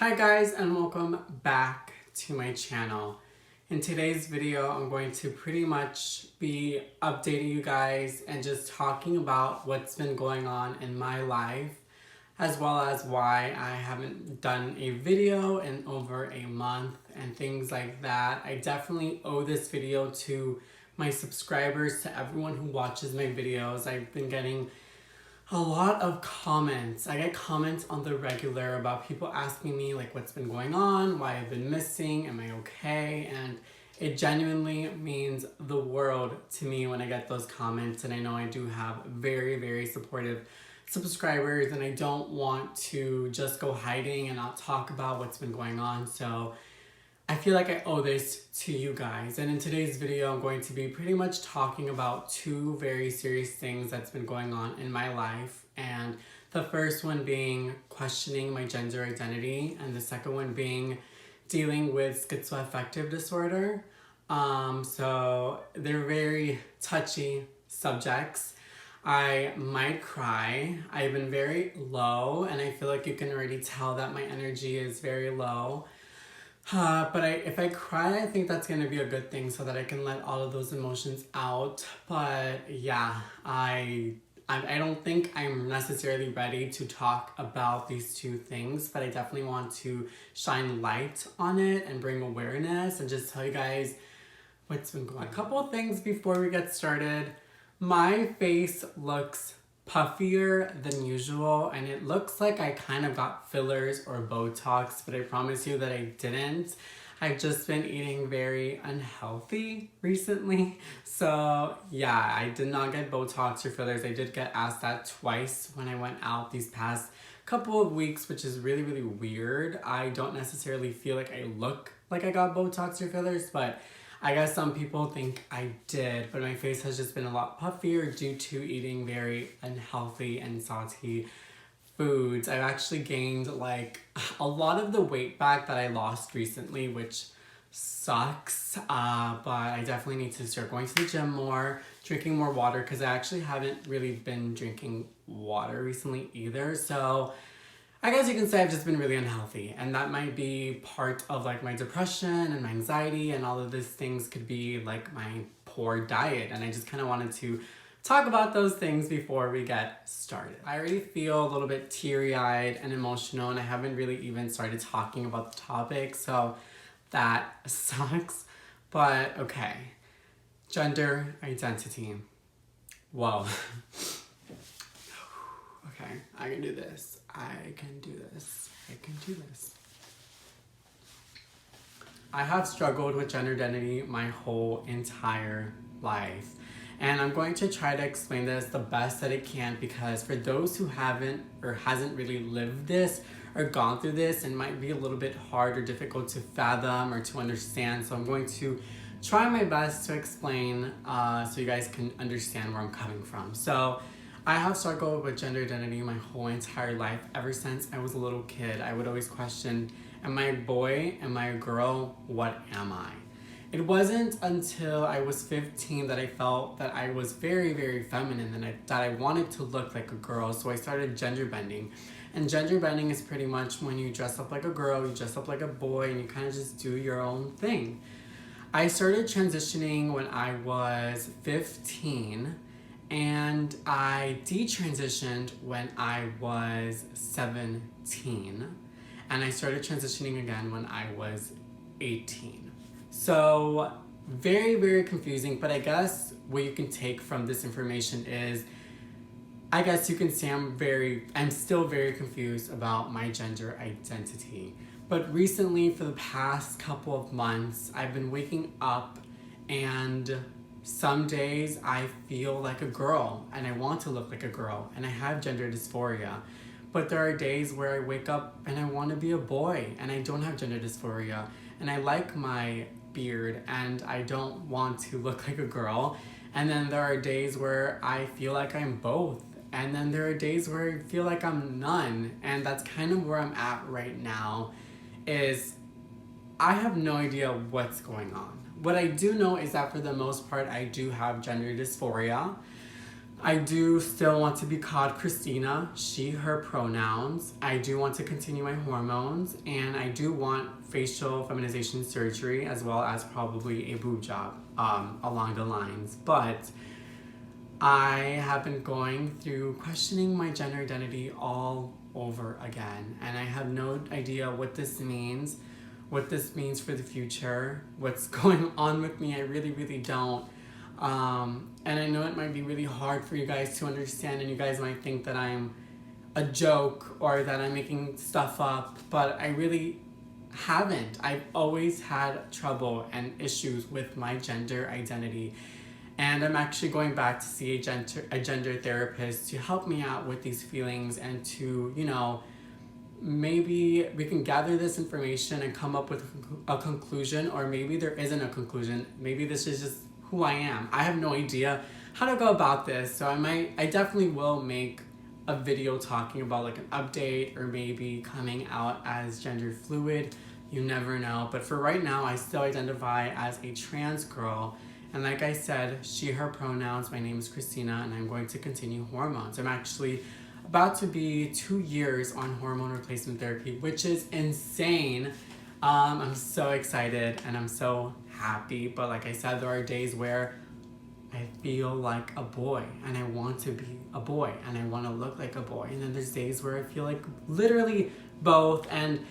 Hi guys, and welcome back to my channel. In today's video, I'm going to pretty much be updating you guys and just talking about what's been going on in my life, as well as why I haven't done a video in over a month and things like that. I definitely owe this video to my subscribers, to everyone who watches my videos. I've been getting a lot of comments. I get comments on the regular about people asking me like what's been going on, why I've been missing, am I okay? And it genuinely means the world to me when I get those comments. And I know I do have very, very supportive subscribers, and I don't want to just go hiding and not talk about what's been going on. So I feel like I owe this to you guys. And in today's video, I'm going to be pretty much talking about two very serious things that's been going on in my life. And the first one being questioning my gender identity, and the second one being dealing with schizoaffective disorder. So they're very touchy subjects. I might cry. I've been very low, and I feel like you can already tell that my energy is very low. But if I cry, I think that's going to be a good thing so that I can let all of those emotions out. But yeah, I don't think I'm necessarily ready to talk about these two things, but I definitely want to shine light on it and bring awareness and just tell you guys what's been going on. A couple of things before we get started. My face looks puffier than usual, and it looks like I kind of got fillers or Botox, but I promise you that I didn't. I've just been eating very unhealthy recently. So yeah, I did not get Botox or fillers. I did get asked that twice when I went out these past couple of weeks, which is really, really weird. I don't necessarily feel like I look like I got Botox or fillers, but I guess some people think I did, but my face has just been a lot puffier due to eating very unhealthy and salty foods. I've actually gained like a lot of the weight back that I lost recently, which sucks, but I definitely need to start going to the gym more, drinking more water, because I actually haven't really been drinking water recently either. So I guess you can say I've just been really unhealthy, and that might be part of like my depression and my anxiety, and all of these things could be like my poor diet, and I just kind of wanted to talk about those things before we get started. I already feel a little bit teary-eyed and emotional, and I haven't really even started talking about the topic, so that sucks. But okay, gender identity. Whoa. Okay, I can do this. I can do this. I can do this. I have struggled with gender identity my whole entire life. And I'm going to try to explain this the best that I can, because for those who haven't or hasn't really lived this or gone through this, it might be a little bit hard or difficult to fathom or to understand. So I'm going to try my best to explain so you guys can understand where I'm coming from. So I have struggled with gender identity my whole entire life. Ever since I was a little kid, I would always question, am I a boy? Am I a girl? What am I? It wasn't until I was 15 that I felt that I was very, very feminine and that I wanted to look like a girl. So I started gender bending. And gender bending is pretty much when you dress up like a girl, you dress up like a boy, and you kind of just do your own thing. I started transitioning when I was 15. And I detransitioned when I was 17. And I started transitioning again when I was 18. So very, very confusing. But I guess what you can take from this information is, I guess you can say I'm still very confused about my gender identity. But recently, for the past couple of months, I've been waking up, and some days I feel like a girl and I want to look like a girl, and I have gender dysphoria. But there are days where I wake up and I want to be a boy and I don't have gender dysphoria, and I like my beard and I don't want to look like a girl. And then there are days where I feel like I'm both, and then there are days where I feel like I'm none. And that's kind of where I'm at right now. Is I have no idea what's going on. What I do know is that for the most part, I do have gender dysphoria. I do still want to be called Christina, she, her pronouns. I do want to continue my hormones, and I do want facial feminization surgery as well as probably a boob job along the lines. But I have been going through questioning my gender identity all over again, and I have no idea what this means for the future, what's going on with me. I really, really don't. And I know it might be really hard for you guys to understand, and you guys might think that I'm a joke or that I'm making stuff up, but I really haven't. I've always had trouble and issues with my gender identity. And I'm actually going back to see a gender therapist to help me out with these feelings and to, maybe we can gather this information and come up with a conclusion, or maybe there isn't a conclusion. Maybe this is just who I am. I have no idea how to go about this. So I definitely will make a video talking about like an update, or maybe coming out as gender fluid. You never know. But for right now, I still identify as a trans girl. And like I said, she, her pronouns. My name is Christina, and I'm going to continue hormones. I'm actually about to be 2 years on hormone replacement therapy, which is insane. I'm so excited and I'm so happy. But like I said, there are days where I feel like a boy and I want to be a boy and I want to look like a boy. And then there's days where I feel like literally both. And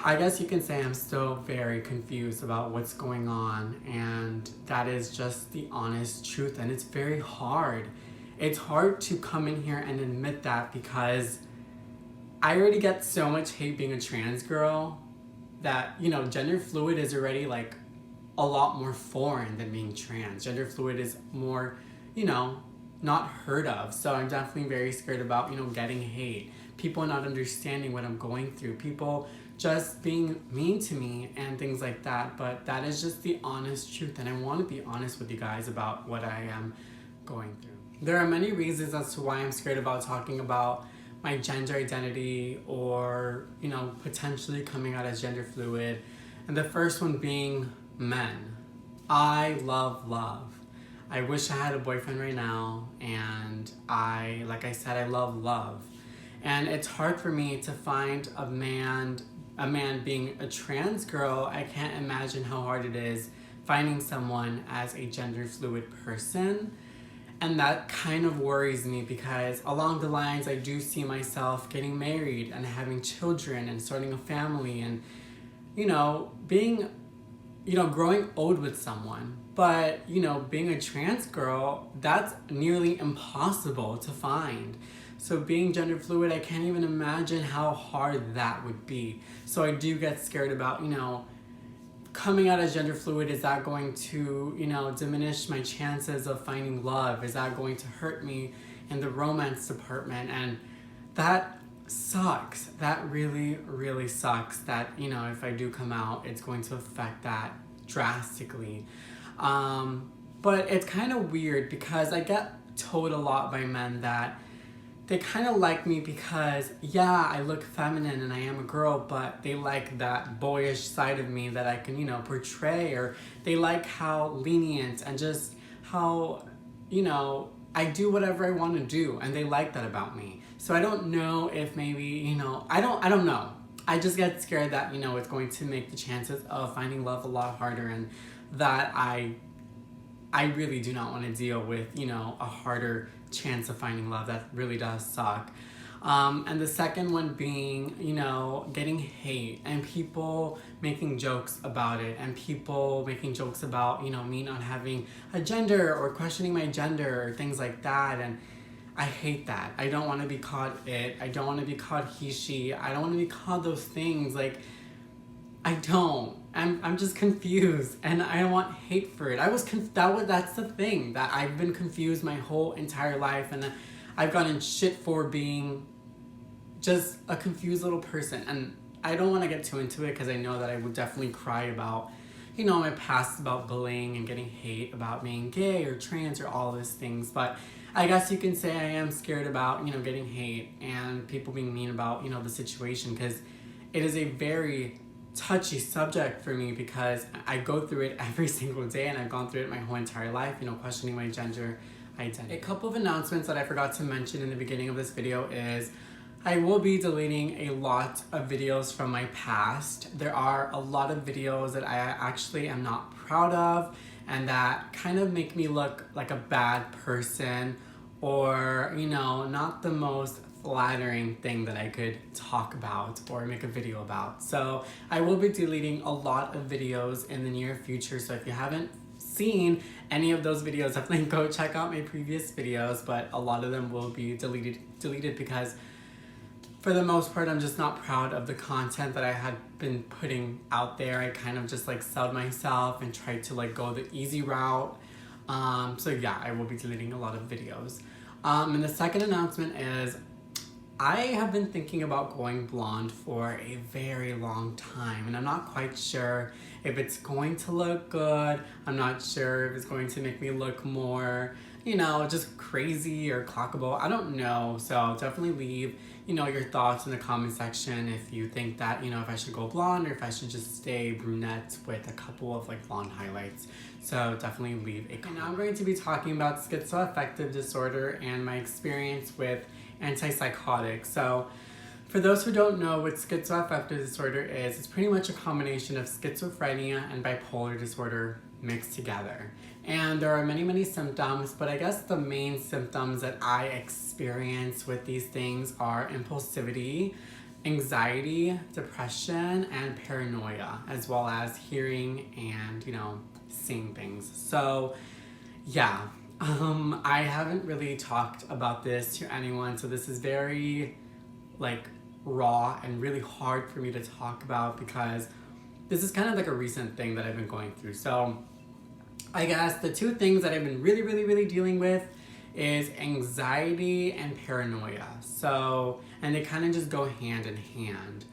I guess you can say I'm still very confused about what's going on, and that is just the honest truth. And it's very hard. It's hard to come in here and admit that, because I already get so much hate being a trans girl that, gender fluid is already like a lot more foreign than being trans. Gender fluid is more, not heard of. So I'm definitely very scared about, getting hate. People not understanding what I'm going through. People just being mean to me and things like that. But that is just the honest truth. And I want to be honest with you guys about what I am going through. There are many reasons as to why I'm scared about talking about my gender identity, or, potentially coming out as gender fluid. And the first one being men. I love love. I wish I had a boyfriend right now, and like I said, I love love. And it's hard for me to find a man being a trans girl. I can't imagine how hard it is finding someone as a gender fluid person. And that kind of worries me, because along the lines, I do see myself getting married and having children and starting a family and, being, growing old with someone. But, being a trans girl, that's nearly impossible to find. So being gender fluid, I can't even imagine how hard that would be. So I do get scared about, coming out as gender fluid. Is that going to, diminish my chances of finding love? Is that going to hurt me in the romance department? And that sucks. That really, really sucks that, if I do come out, it's going to affect that drastically. But it's kind of weird, because I get told a lot by men that they kind of like me because, yeah, I look feminine and I am a girl, but they like that boyish side of me that I can, portray, or they like how lenient and just how, I do whatever I want to do, and they like that about me. So I don't know if maybe, I don't know. I just get scared that, it's going to make the chances of finding love a lot harder, and that I really do not want to deal with, a harder chance of finding love. That really does suck. And the second one being, getting hate and people making jokes about it, and people making jokes about, me not having a gender or questioning my gender or things like that. And I hate that. I don't want to be called it. I don't want to be called he, she. I don't want to be called those things. Like, I don't. I'm just confused, and I want hate for it. That's the thing, that I've been confused my whole entire life, and I've gotten shit for being just a confused little person. And I don't want to get too into it, because I know that I would definitely cry about, my past about bullying and getting hate about being gay or trans or all those things. But I guess you can say I am scared about, getting hate and people being mean about, the situation, because it is a very touchy subject for me, because I go through it every single day, and I've gone through it my whole entire life, questioning my gender identity. A couple of announcements that I forgot to mention in the beginning of this video is I will be deleting a lot of videos from my past. There are a lot of videos that I actually am not proud of and that kind of make me look like a bad person, or, you know, not the most flattering thing that I could talk about or make a video about. So I will be deleting a lot of videos in the near future. So if you haven't seen any of those videos, definitely go check out my previous videos, but a lot of them will be deleted because for the most part, I'm just not proud of the content that I had been putting out there. I kind of just like sold myself and tried to like go the easy route. So yeah, I will be deleting a lot of videos. And the second announcement is I have been thinking about going blonde for a very long time, and I'm not quite sure if it's going to look good. I'm not sure if it's going to make me look more, you know, just crazy or clockable. I don't know. So definitely leave, you know, your thoughts in the comment section if you think that, you know, if I should go blonde or if I should just stay brunette with a couple of like blonde highlights. So definitely leave a comment. Now I'm going to be talking about schizoaffective disorder and my experience with antipsychotics. So for those who don't know what schizoaffective disorder is, it's pretty much a combination of schizophrenia and bipolar disorder mixed together. And there are many symptoms, but I guess the main symptoms that I experience with these things are impulsivity, anxiety, depression, and paranoia, as well as hearing and, you know, seeing things. So yeah, I haven't really talked about this to anyone, so this is very like raw and really hard for me to talk about because this is kind of like a recent thing that I've been going through. So I guess the two things that I've been really dealing with is anxiety and paranoia. So, and they kind of just go hand in hand.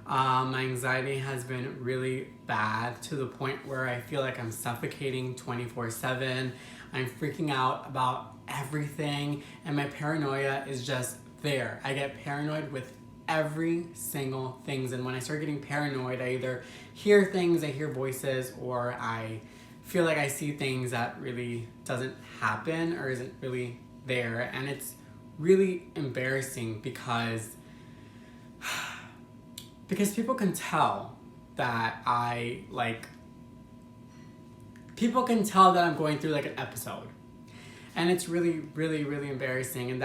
My anxiety has been really bad to the point where I feel like I'm suffocating 24/7. I'm freaking out about everything, and my paranoia is just there. I get paranoid with every single thing, and when I start getting paranoid, I either hear things, I hear voices, or I feel like I see things that really doesn't happen or isn't really there, and it's really embarrassing because people can tell that people can tell that I'm going through like an episode, and it's really embarrassing, and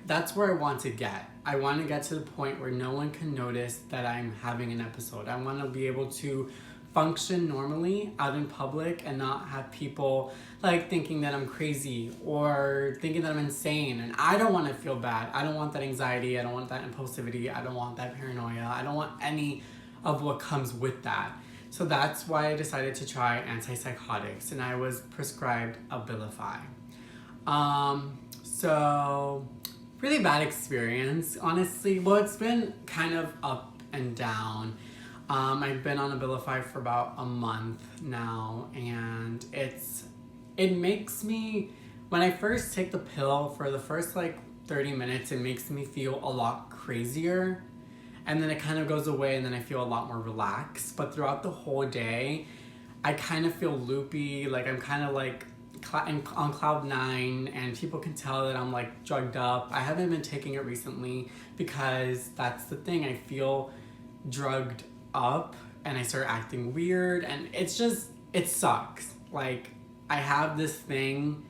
that's where I want to get. I want to get to the point where no one can notice that I'm having an episode. I want to be able to function normally out in public and not have people like thinking that I'm crazy or thinking that I'm insane. And I don't want to feel bad. I don't want that anxiety. I don't want that impulsivity. I don't want that paranoia. I don't want any of what comes with that. So that's why I decided to try antipsychotics, and I was prescribed Abilify. So really bad experience, honestly. Well, it's been kind of up and down. I've been on Abilify for about a month now, and it makes me, when I first take the pill for the first like 30 minutes, it makes me feel a lot crazier, and then it kind of goes away, and then I feel a lot more relaxed. But throughout the whole day, I kind of feel loopy, like I'm kind of like on cloud 9, and people can tell that I'm like drugged up. I haven't been taking it recently because that's the thing, I feel drugged up and I start acting weird, and it's just, it sucks. Like I have this thing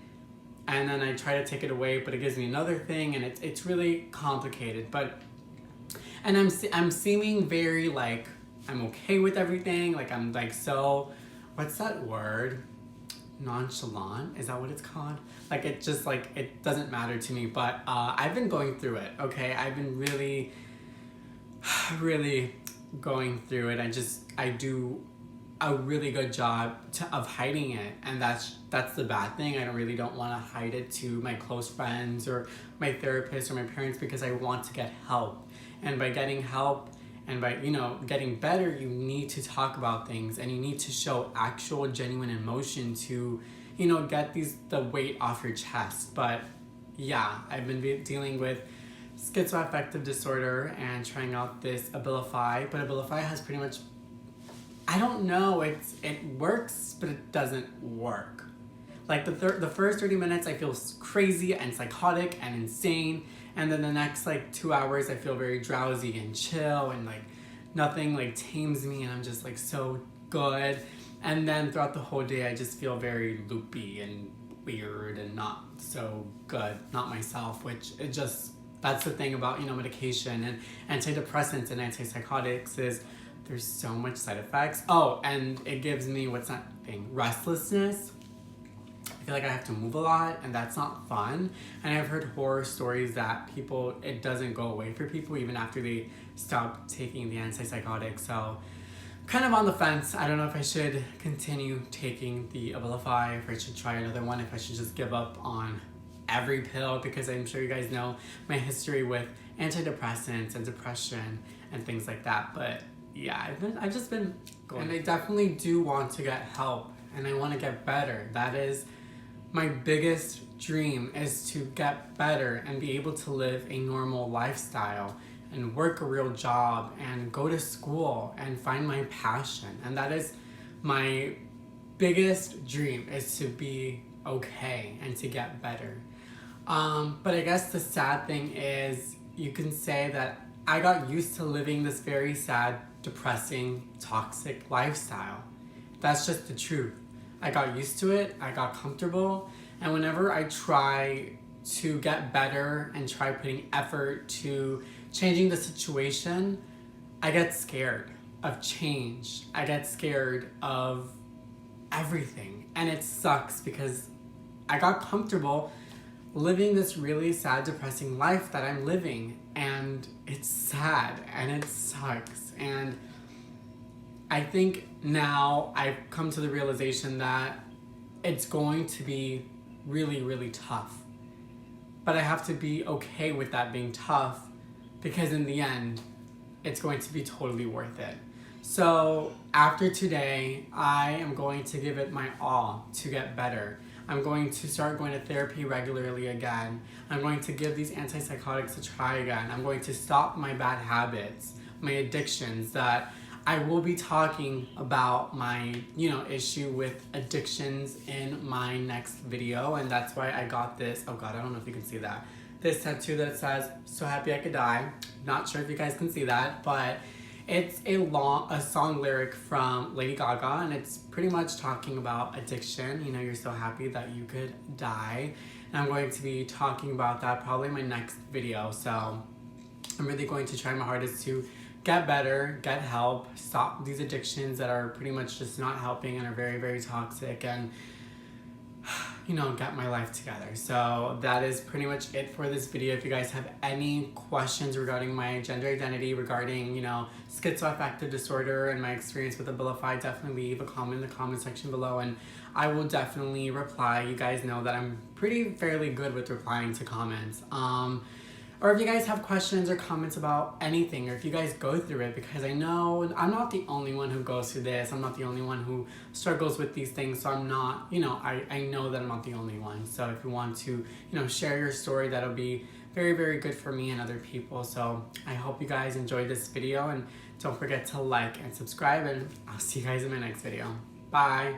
and then I try to take it away, but it gives me another thing, and it's really complicated. But and I'm seeming very like I'm okay with everything, like I'm like, so what's that word, nonchalant, is that what it's called? Like it just like, it doesn't matter to me. But I've been going through it, okay? I've been really going through it. I do a really good job of hiding it, and that's the bad thing. I really don't want to hide it to my close friends or my therapist or my parents, because I want to get help. And by getting help and by, you know, getting better, you need to talk about things, and you need to show actual genuine emotion to, you know, get the weight off your chest. But yeah, I've been dealing with schizoaffective disorder and trying out this Abilify, but Abilify has pretty much, I don't know, it works, but it doesn't work. Like the first 30 minutes I feel crazy and psychotic and insane, and then the next like 2 hours I feel very drowsy and chill, and like nothing like tames me, and I'm just like so good. And then throughout the whole day I just feel very loopy and weird and not so good, not myself, which it just, that's the thing about, you know, medication and antidepressants and antipsychotics is there's so much side effects. Oh, and it gives me, what's that thing, restlessness. I feel like I have to move a lot, and that's not fun. And I've heard horror stories that people, it doesn't go away for people even after they stop taking the antipsychotics. So kind of on the fence. I don't know if I should continue taking the Abilify, if I should try another one, if I should just give up on every pill, because I'm sure you guys know my history with antidepressants and depression and things like that. But yeah, I've just been going. And I definitely do want to get help, and I want to get better. That is my biggest dream, is to get better and be able to live a normal lifestyle and work a real job and go to school and find my passion. And that is my biggest dream, is to be okay and to get better. But I guess the sad thing is, you can say that I got used to living this very sad, depressing, toxic lifestyle. That's just the truth. I got used to it, I got comfortable, and whenever I try to get better and try putting effort to changing the situation, I get scared of change. I get scared of everything. And it sucks because I got comfortable living this really sad, depressing life that I'm living, and it's sad and it sucks. And I think now I've come to the realization that it's going to be really, really tough. But I have to be okay with that being tough, because in the end, it's going to be totally worth it. So after today, I am going to give it my all to get better. I'm going to start going to therapy regularly again. I'm going to give these antipsychotics a try again. I'm going to stop my bad habits, my addictions, that I will be talking about my, you know, issue with addictions in my next video. And that's why I got this, oh God, I don't know if you can see that. This tattoo that says, "So happy I could die." Not sure if you guys can see that, but it's a song lyric from Lady Gaga, and it's pretty much talking about addiction. You know, you're so happy that you could die. And I'm going to be talking about that probably in my next video. So I'm really going to try my hardest to get better, get help, stop these addictions that are pretty much just not helping and are very, very toxic, and, you know, get my life together. So that is pretty much it for this video. If you guys have any questions regarding my gender identity, regarding, you know, schizoaffective disorder and my experience with Abilify, definitely leave a comment in the comment section below, and I will definitely reply. You guys know that I'm fairly good with replying to comments. Or if you guys have questions or comments about anything, or if you guys go through it, because I know I'm not the only one who goes through this. I'm not the only one who struggles with these things. So I'm not, you know, I know that I'm not the only one. So if you want to, you know, share your story, that'll be very, very good for me and other people. So I hope you guys enjoyed this video, and don't forget to like and subscribe, and I'll see you guys in my next video. Bye.